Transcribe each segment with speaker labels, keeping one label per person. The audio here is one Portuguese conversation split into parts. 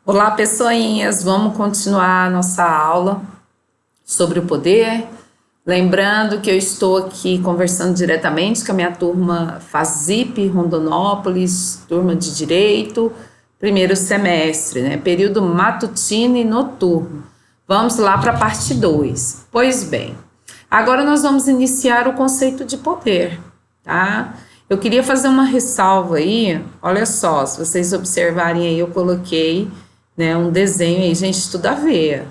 Speaker 1: Olá, pessoinhas! Vamos continuar a nossa aula sobre o poder. Lembrando que eu estou aqui conversando diretamente com a minha turma FASIP, Rondonópolis, turma de Direito, primeiro semestre, né? Período matutino e noturno. Vamos lá para a parte 2. Pois bem, agora nós vamos iniciar o conceito de poder, tá? Eu queria fazer uma ressalva aí, olha só, se vocês observarem aí, eu coloquei, né, um desenho aí, gente, tudo a ver.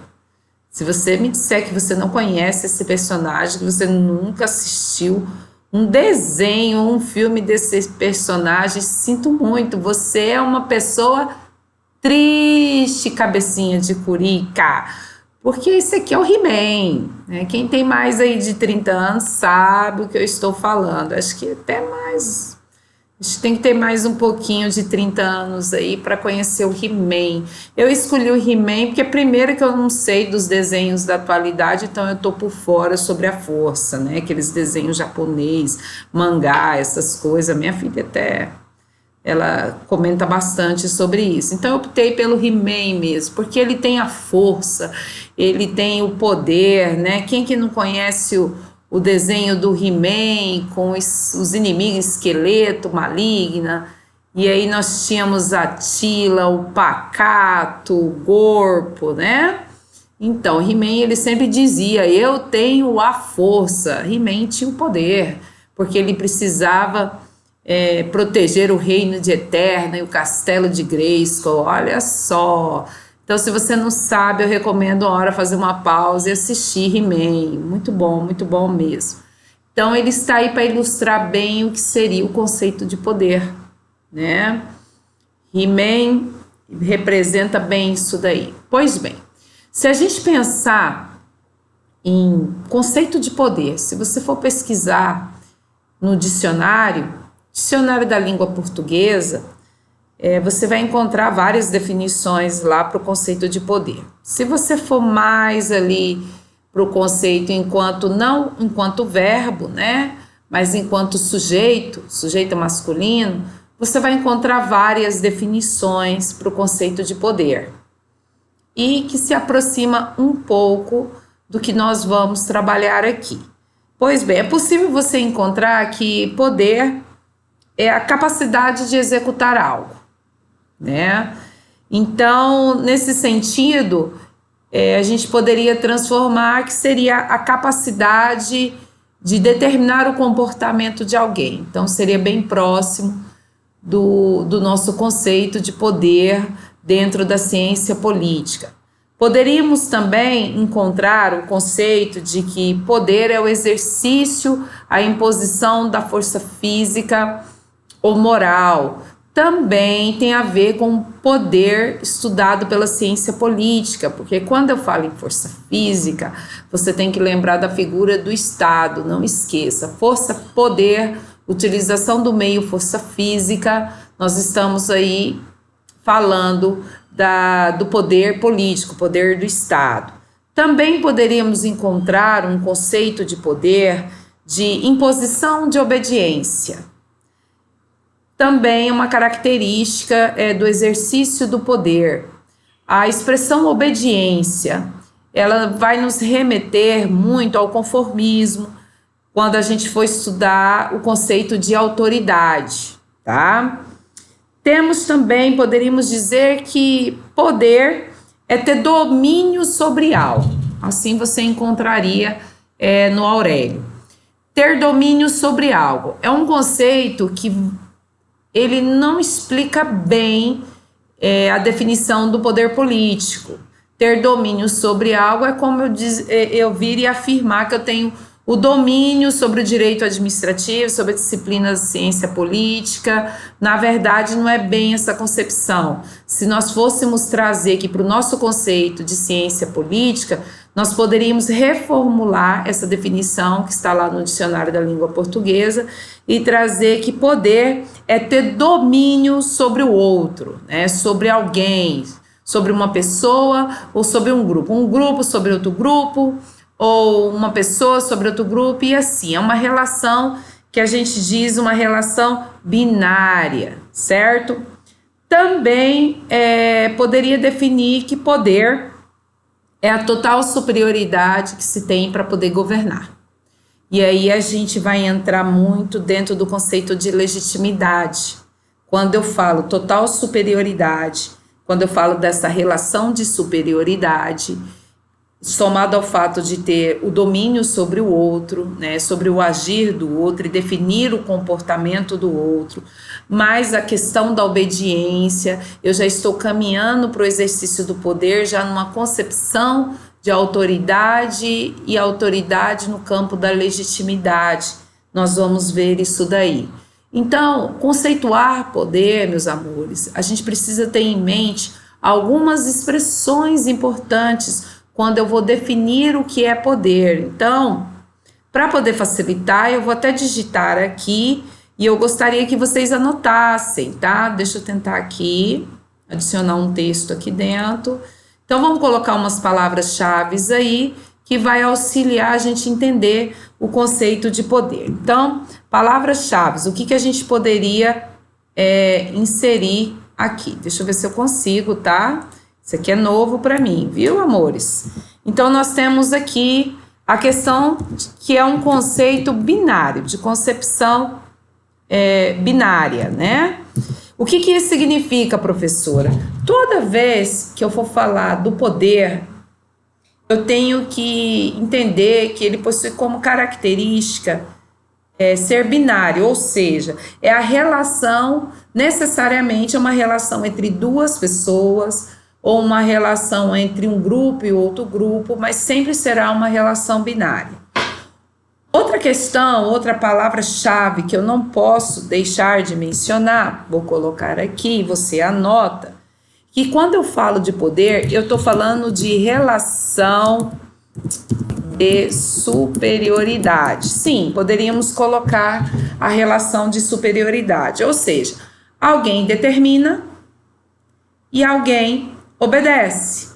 Speaker 1: Se você me disser que você não conhece esse personagem, que você nunca assistiu um desenho, um filme desse personagem, sinto muito, você é uma pessoa triste, cabecinha de curica, porque esse aqui é o He-Man, né? Quem tem mais aí de 30 anos sabe o que eu estou falando, acho que até mais... A gente tem que ter mais um pouquinho de 30 anos aí para conhecer o He-Man. Eu escolhi o He-Man porque primeiro que eu não sei dos desenhos da atualidade, então eu tô por fora sobre a força, né? Aqueles desenhos japonês, mangá, essas coisas. Minha filha até, ela comenta bastante sobre isso. Então eu optei pelo He-Man mesmo, porque ele tem a força, ele tem o poder, né? Quem que não conhece o desenho do He-Man com os inimigos esqueleto, maligna, e aí nós tínhamos a Tila, o Pacato, o Gorpo, né? Então, He-Man, ele sempre dizia, eu tenho a força. He-Man tinha o poder, porque ele precisava proteger o reino de Eterna e o castelo de Grayskull, olha só. Então, se você não sabe, eu recomendo uma hora fazer uma pausa e assistir He-Man. Muito bom mesmo. Então, ele está aí para ilustrar bem o que seria o conceito de poder, né? He-Man representa bem isso daí. Pois bem, se a gente pensar em conceito de poder, se você for pesquisar no dicionário da língua portuguesa, você vai encontrar várias definições lá para o conceito de poder. Se você for mais ali para o conceito não enquanto verbo, né, mas enquanto sujeito masculino, você vai encontrar várias definições para o conceito de poder e que se aproxima um pouco do que nós vamos trabalhar aqui. Pois bem, é possível você encontrar que poder é a capacidade de executar algo, né? Então, nesse sentido, a gente poderia transformar que seria a capacidade de determinar o comportamento de alguém. Então, seria bem próximo do nosso conceito de poder dentro da ciência política. Poderíamos também encontrar o conceito de que poder é o exercício, a imposição da força física ou moral. Também tem a ver com poder estudado pela ciência política, porque quando eu falo em força física, você tem que lembrar da figura do Estado, não esqueça. Força, poder, utilização do meio, força física, nós estamos aí falando do poder político, poder do Estado. Também poderíamos encontrar um conceito de poder de imposição de obediência. Também uma característica do exercício do poder. A expressão obediência, ela vai nos remeter muito ao conformismo, quando a gente for estudar o conceito de autoridade, tá? Temos também, poderíamos dizer que poder é ter domínio sobre algo. Assim você encontraria no Aurélio. Ter domínio sobre algo é um conceito que ele não explica bem a definição do poder político. Ter domínio sobre algo é como eu vir e afirmar que eu tenho o domínio sobre o direito administrativo, sobre a disciplina de ciência política. Na verdade, não é bem essa concepção. Se nós fôssemos trazer aqui para o nosso conceito de ciência política, nós poderíamos reformular essa definição que está lá no dicionário da língua portuguesa e trazer que poder é ter domínio sobre o outro, né? Sobre alguém, sobre uma pessoa ou sobre um grupo sobre outro grupo, ou uma pessoa sobre outro grupo, e assim, é uma relação que a gente diz uma relação binária, certo? Também poderia definir que poder é a total superioridade que se tem para poder governar. E aí a gente vai entrar muito dentro do conceito de legitimidade. Quando eu falo total superioridade, quando eu falo dessa relação de superioridade, somado ao fato de ter o domínio sobre o outro, né, sobre o agir do outro e definir o comportamento do outro, mais a questão da obediência, eu já estou caminhando para o exercício do poder, já numa concepção de autoridade e autoridade no campo da legitimidade. Nós vamos ver isso daí. Então, conceituar poder, meus amores, a gente precisa ter em mente algumas expressões importantes quando eu vou definir o que é poder. Então, para poder facilitar, eu vou até digitar aqui e eu gostaria que vocês anotassem, tá? Deixa eu tentar aqui, adicionar um texto aqui dentro. Então, vamos colocar umas palavras-chave aí que vai auxiliar a gente entender o conceito de poder. Então, palavras-chave, o que a gente poderia inserir aqui? Deixa eu ver se eu consigo, tá? Isso aqui é novo para mim, viu, amores? Então, nós temos aqui a questão que é um conceito binário, de concepção binária, né? O que isso significa, professora? Toda vez que eu for falar do poder, eu tenho que entender que ele possui como característica ser binário, ou seja, é a relação, necessariamente uma relação entre duas pessoas, ou uma relação entre um grupo e outro grupo, mas sempre será uma relação binária. Outra questão, outra palavra-chave que eu não posso deixar de mencionar, vou colocar aqui, você anota, que quando eu falo de poder, eu estou falando de relação de superioridade. Sim, poderíamos colocar a relação de superioridade, ou seja, alguém determina e alguém obedece.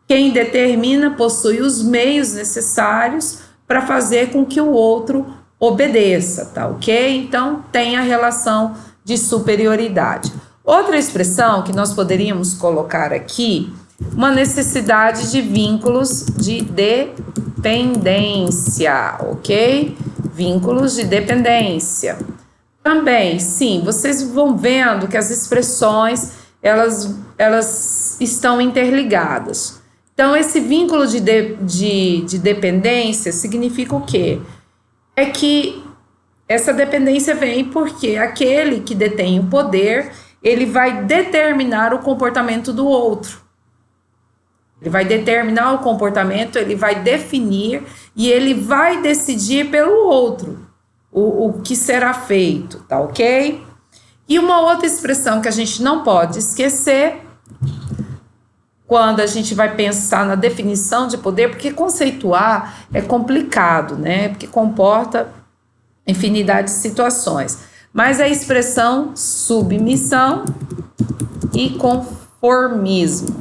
Speaker 1: Quem determina possui os meios necessários para fazer com que o outro obedeça, tá ok? Então, tem a relação de superioridade. Outra expressão que nós poderíamos colocar aqui, uma necessidade de vínculos de dependência, ok? Vínculos de dependência. Também, sim, vocês vão vendo que as expressões, elas estão interligadas. Então, esse vínculo de dependência significa o quê? É que essa dependência vem porque aquele que detém o poder, ele vai determinar o comportamento do outro. Ele vai determinar o comportamento, ele vai definir e ele vai decidir pelo outro o que será feito, tá ok? E uma outra expressão que a gente não pode esquecer quando a gente vai pensar na definição de poder, porque conceituar é complicado, né? Porque comporta infinidade de situações. Mas a expressão submissão e conformismo.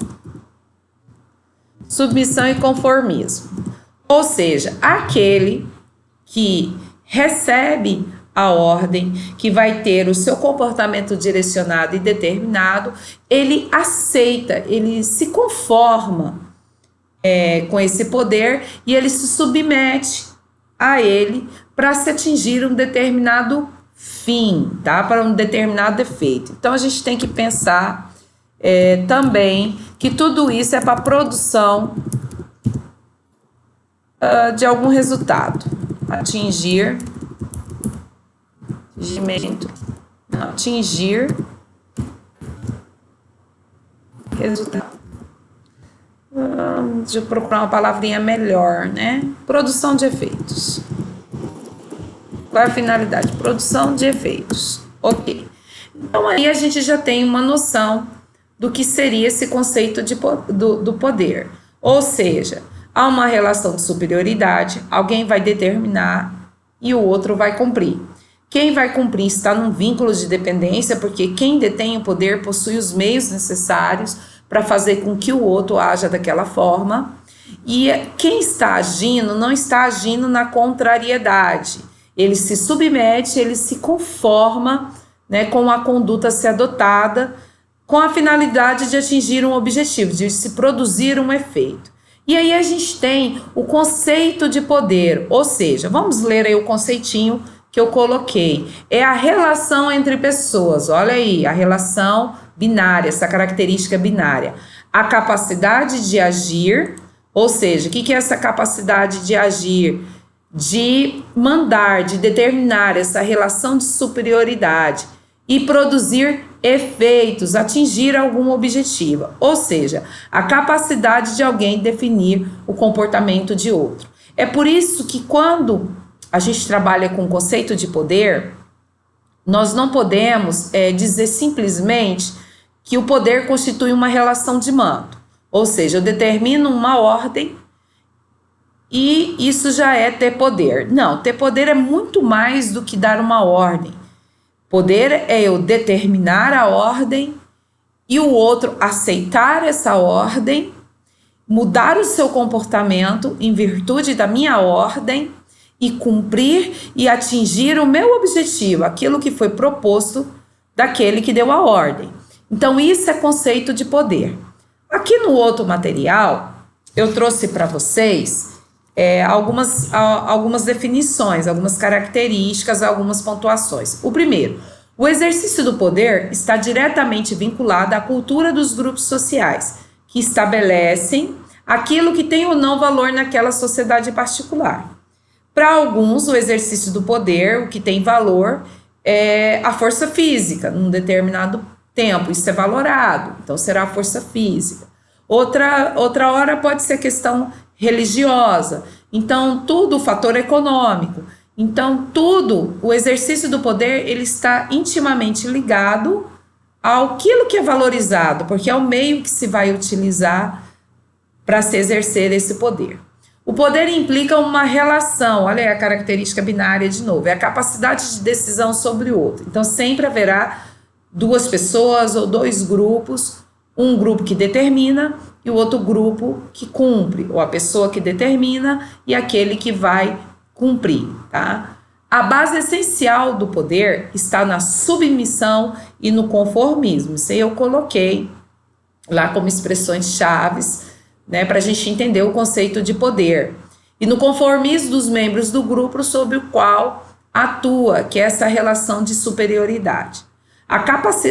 Speaker 1: Submissão e conformismo. Ou seja, aquele que recebe a ordem, que vai ter o seu comportamento direcionado e determinado, ele aceita, ele se conforma com esse poder e ele se submete a ele para se atingir um determinado fim, tá? Para um determinado efeito. Então, a gente tem que pensar também que tudo isso é para a produção de algum resultado. Atingir resultado. Deixa eu procurar uma palavrinha melhor, né? Produção de efeitos. Qual é a finalidade? Produção de efeitos. Ok. Então, aí a gente já tem uma noção do que seria esse conceito do poder. Ou seja, há uma relação de superioridade, alguém vai determinar e o outro vai cumprir. Quem vai cumprir está num vínculo de dependência, porque quem detém o poder possui os meios necessários para fazer com que o outro haja daquela forma. E quem está agindo não está agindo na contrariedade. Ele se submete, ele se conforma, né, com a conduta a ser adotada com a finalidade de atingir um objetivo, de se produzir um efeito. E aí a gente tem o conceito de poder, ou seja, vamos ler aí o conceitinho que eu coloquei. É a relação entre pessoas, olha aí, a relação binária, essa característica binária. A capacidade de agir, ou seja, o que é essa capacidade de agir? De mandar, de determinar essa relação de superioridade e produzir efeitos, atingir algum objetivo, ou seja, a capacidade de alguém definir o comportamento de outro. É por isso que quando a gente trabalha com o conceito de poder, nós não podemos dizer simplesmente que o poder constitui uma relação de mando, ou seja, eu determino uma ordem e isso já é ter poder. Não, ter poder é muito mais do que dar uma ordem. Poder é eu determinar a ordem e o outro aceitar essa ordem, mudar o seu comportamento em virtude da minha ordem e cumprir e atingir o meu objetivo, aquilo que foi proposto daquele que deu a ordem. Então, isso é conceito de poder. Aqui no outro material, eu trouxe para vocês algumas definições, algumas características, algumas pontuações. O primeiro, o exercício do poder está diretamente vinculado à cultura dos grupos sociais, que estabelecem aquilo que tem ou não valor naquela sociedade particular. Para alguns, o exercício do poder, o que tem valor, é a força física, num determinado tempo, isso é valorado, então será a força física. Outra hora pode ser questão religiosa, então tudo, o fator econômico. Então tudo, o exercício do poder, ele está intimamente ligado àquilo que é valorizado, porque é o meio que se vai utilizar para se exercer esse poder. O poder implica uma relação, olha aí a característica binária de novo, é a capacidade de decisão sobre o outro. Então sempre haverá duas pessoas ou dois grupos, um grupo que determina e o outro grupo que cumpre, ou a pessoa que determina e aquele que vai cumprir, tá? A base essencial do poder está na submissão e no conformismo. Isso aí eu coloquei lá como expressões chaves, né, para a gente entender o conceito de poder. E no conformismo dos membros do grupo sobre o qual atua, que é essa relação de superioridade.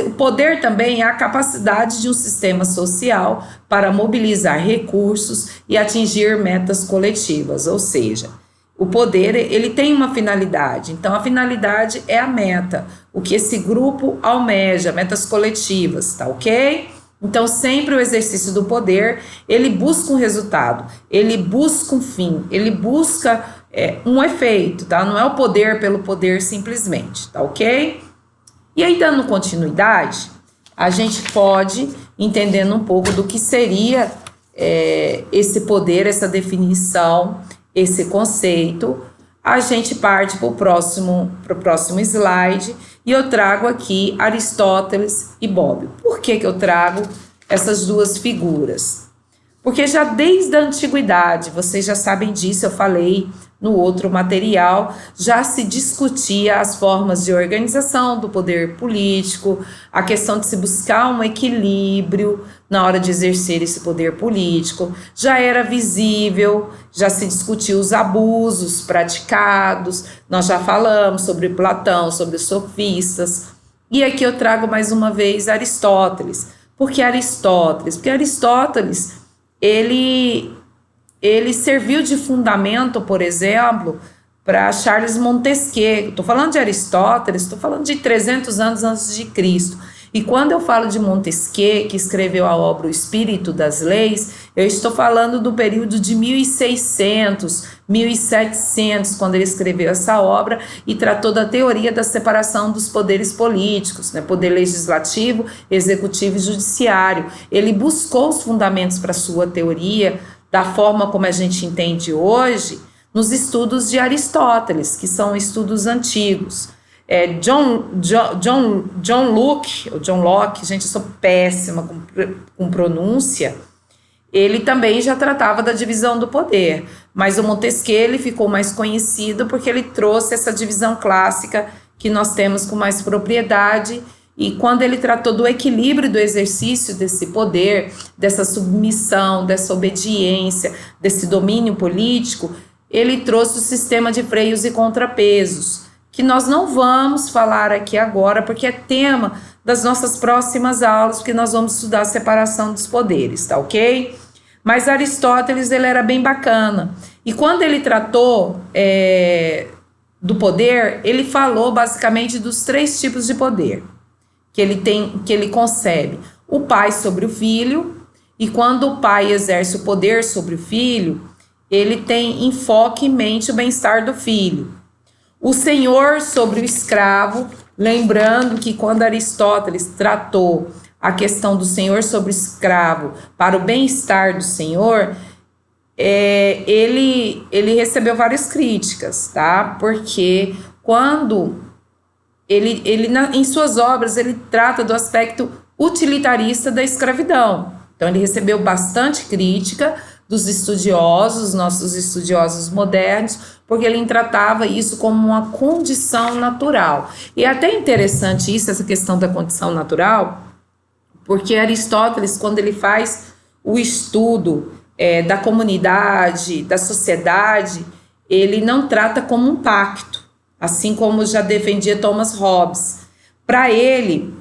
Speaker 1: O poder também é a capacidade de um sistema social para mobilizar recursos e atingir metas coletivas, ou seja, o poder ele tem uma finalidade, então a finalidade é a meta, o que esse grupo almeja, metas coletivas, tá ok? Então sempre o exercício do poder, ele busca um resultado, ele busca um fim, ele busca um efeito, tá? Não é o poder pelo poder simplesmente, tá ok? E aí, dando continuidade, a gente pode, entendendo um pouco do que seria esse poder, essa definição, esse conceito, a gente parte para o próximo slide e eu trago aqui Aristóteles e Bóbio. Por que eu trago essas duas figuras? Porque já desde a antiguidade, vocês já sabem disso, eu falei no outro material, já se discutia as formas de organização do poder político, a questão de se buscar um equilíbrio na hora de exercer esse poder político, já era visível, já se discutia os abusos praticados, nós já falamos sobre Platão, sobre os sofistas, e aqui eu trago mais uma vez Aristóteles. Por que Aristóteles? Porque Aristóteles, ele serviu de fundamento, por exemplo, para Charles Montesquieu. Estou falando de Aristóteles, estou falando de 300 anos antes de Cristo. E quando eu falo de Montesquieu, que escreveu a obra O Espírito das Leis, eu estou falando do período de 1600, 1700, quando ele escreveu essa obra e tratou da teoria da separação dos poderes políticos, né? Poder legislativo, executivo e judiciário. Ele buscou os fundamentos para sua teoria, da forma como a gente entende hoje, nos estudos de Aristóteles, que são estudos antigos. John Locke, gente, eu sou péssima com pronúncia, ele também já tratava da divisão do poder, mas o Montesquieu ele ficou mais conhecido porque ele trouxe essa divisão clássica que nós temos com mais propriedade E quando ele tratou do equilíbrio do exercício desse poder, dessa submissão, dessa obediência, desse domínio político, ele trouxe o sistema de freios e contrapesos, que nós não vamos falar aqui agora, porque é tema das nossas próximas aulas, porque nós vamos estudar a separação dos poderes, tá ok? Mas Aristóteles, ele era bem bacana. E quando ele tratou do poder, ele falou basicamente dos 3 tipos de poder que ele concebe. O pai sobre o filho, e quando o pai exerce o poder sobre o filho, ele tem enfoque em mente o bem-estar do filho. O senhor sobre o escravo, lembrando que quando Aristóteles tratou a questão do senhor sobre o escravo para o bem-estar do senhor, ele recebeu várias críticas, tá? Porque quando em suas obras, ele trata do aspecto utilitarista da escravidão. Então, ele recebeu bastante crítica dos estudiosos, nossos estudiosos modernos, porque ele tratava isso como uma condição natural. E é até interessante isso, essa questão da condição natural, porque Aristóteles, quando ele faz o estudo da comunidade, da sociedade, ele não trata como um pacto, assim como já defendia Thomas Hobbes. Para ele,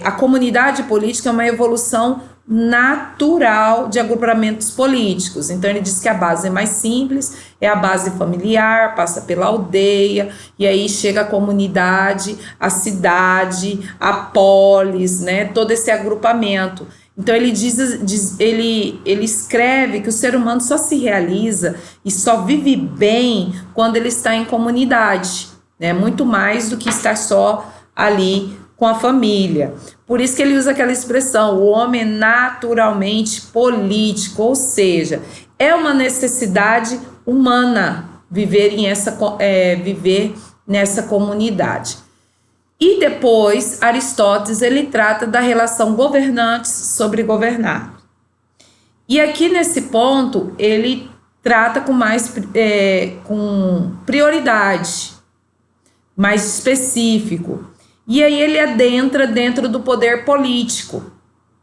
Speaker 1: a comunidade política é uma evolução natural de agrupamentos políticos. Então ele diz que a base é mais simples, é a base familiar, passa pela aldeia, e aí chega a comunidade, a cidade, a polis, né, todo esse agrupamento. Então ele ele escreve que o ser humano só se realiza e só vive bem quando ele está em comunidade, né? Muito mais do que estar só ali com a família. Por isso que ele usa aquela expressão, o homem é naturalmente político, ou seja, é uma necessidade humana viver nessa comunidade. E depois, Aristóteles, ele trata da relação governantes sobre governado. E aqui nesse ponto, ele trata com prioridade, mais específico. E aí ele adentra dentro do poder político,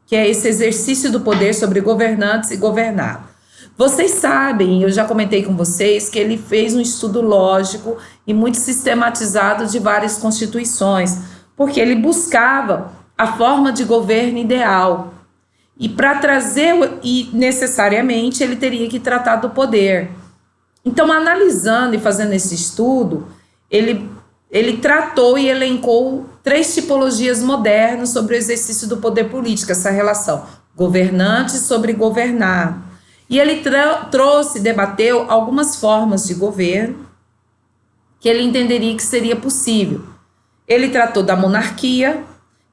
Speaker 1: que é esse exercício do poder sobre governantes e governado. Vocês sabem, eu já comentei com vocês, que ele fez um estudo lógico e muito sistematizado de várias constituições, porque ele buscava a forma de governo ideal. E para trazer, necessariamente, ele teria que tratar do poder. Então, analisando e fazendo esse estudo, ele tratou e elencou 3 tipologias modernas sobre o exercício do poder político, essa relação governante sobre governado. E ele debateu algumas formas de governo que ele entenderia que seria possível. Ele tratou da monarquia,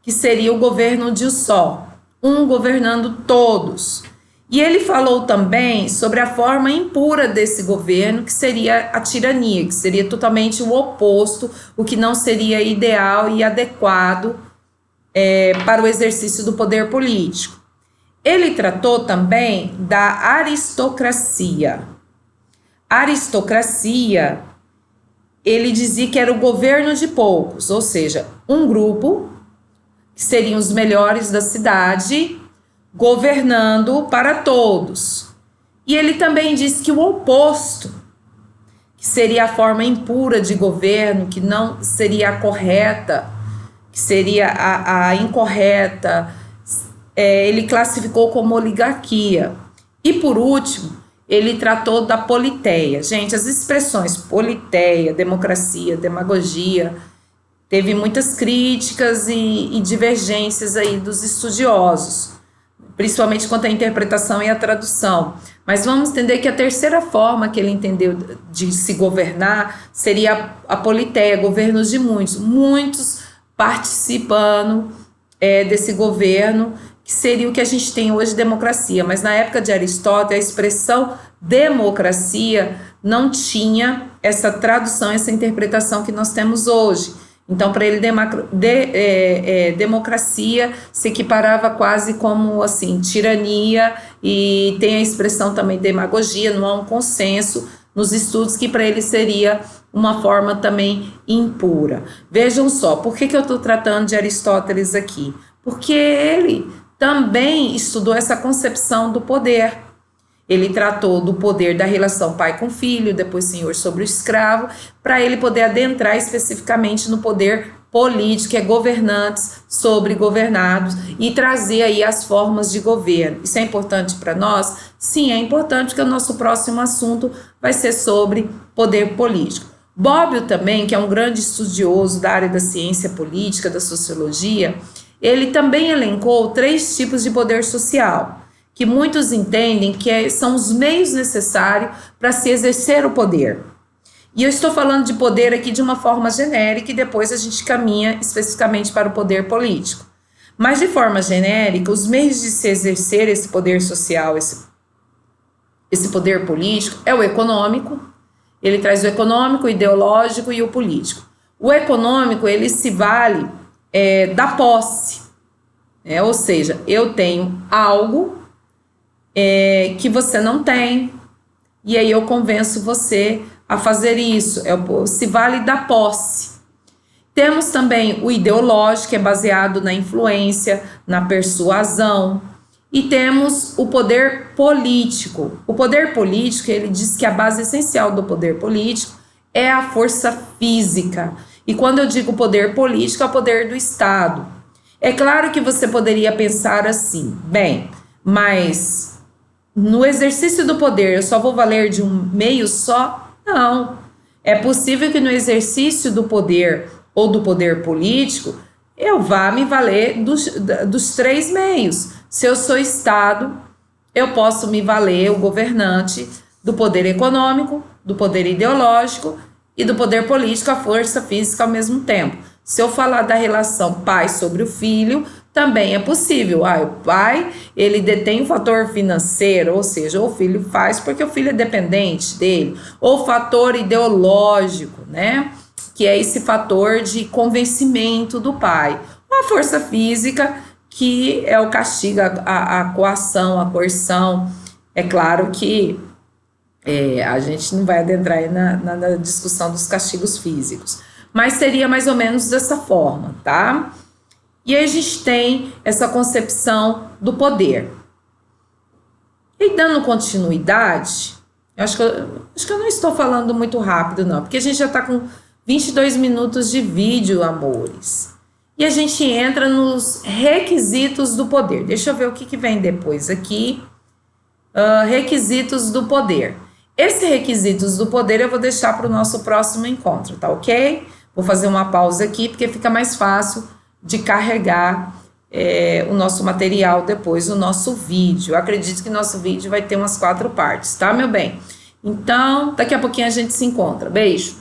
Speaker 1: que seria o governo de um só, um governando todos. E ele falou também sobre a forma impura desse governo, que seria a tirania, que seria totalmente o oposto, o que não seria ideal e adequado para o exercício do poder político. Ele tratou também da aristocracia. A aristocracia, ele dizia que era o governo de poucos, ou seja, um grupo, que seriam os melhores da cidade, governando para todos. E ele também disse que o oposto, que seria a forma impura de governo, que não seria a correta, que seria a incorreta, ele classificou como oligarquia. E por último, ele tratou da politeia. Gente, as expressões politeia, democracia, demagogia, teve muitas críticas e divergências aí dos estudiosos, principalmente quanto à interpretação e à tradução. Mas vamos entender que a terceira forma que ele entendeu de se governar seria a politeia, governos de muitos participando desse governo, que seria o que a gente tem hoje, democracia. Mas na época de Aristóteles, a expressão democracia não tinha essa tradução, essa interpretação que nós temos hoje. Então, para ele, democracia se equiparava quase como, assim, tirania, e tem a expressão também demagogia, não há um consenso nos estudos que para ele seria uma forma também impura. Vejam só, por que eu estou tratando de Aristóteles aqui? Porque ele também estudou essa concepção do poder. Ele tratou do poder da relação pai com filho, depois senhor sobre o escravo, para ele poder adentrar especificamente no poder político, que é governantes sobre governados, e trazer aí as formas de governo. Isso é importante para nós? Sim, é importante, porque o nosso próximo assunto vai ser sobre poder político. Bobbio também, que é um grande estudioso da área da ciência política, da sociologia, ele também elencou 3 tipos de poder social, que muitos entendem que são os meios necessários para se exercer o poder. E eu estou falando de poder aqui de uma forma genérica e depois a gente caminha especificamente para o poder político. Mas de forma genérica, os meios de se exercer esse poder social, esse poder político, é o econômico. Ele traz o econômico, o ideológico e o político. O econômico, ele se vale da posse. Ou seja, eu tenho algo que você não tem, e aí eu convenço você a fazer isso, se vale da posse. Temos também o ideológico, que é baseado na influência, na persuasão, e temos o poder político. O poder político, ele diz que a base essencial do poder político é a força física, e quando eu digo poder político, é o poder do Estado. É claro que você poderia pensar assim, bem, mas no exercício do poder eu só vou valer de um meio só? Não. É possível que no exercício do poder ou do poder político eu vá me valer dos 3 meios. Se eu sou Estado, eu posso me valer, o governante, do poder econômico, do poder ideológico e do poder político, a força física ao mesmo tempo. Se eu falar da relação pai sobre o filho, também é possível. O pai, ele detém o fator financeiro, ou seja, o filho faz porque o filho é dependente dele, ou fator ideológico, né? Que é esse fator de convencimento do pai. Ou a força física, que é o castigo, a coação, a coerção. É claro que a gente não vai adentrar aí na discussão dos castigos físicos, mas seria mais ou menos dessa forma, tá? E aí a gente tem essa concepção do poder. E dando continuidade, acho que eu não estou falando muito rápido não, porque a gente já está com 22 minutos de vídeo, amores. E a gente entra nos requisitos do poder. Deixa eu ver o que vem depois aqui. Requisitos do poder. Esses requisitos do poder eu vou deixar para o nosso próximo encontro, tá ok? Vou fazer uma pausa aqui, porque fica mais fácil de carregar o nosso material depois, o nosso vídeo. Eu acredito que nosso vídeo vai ter umas 4 partes, tá, meu bem? Então, daqui a pouquinho a gente se encontra. Beijo!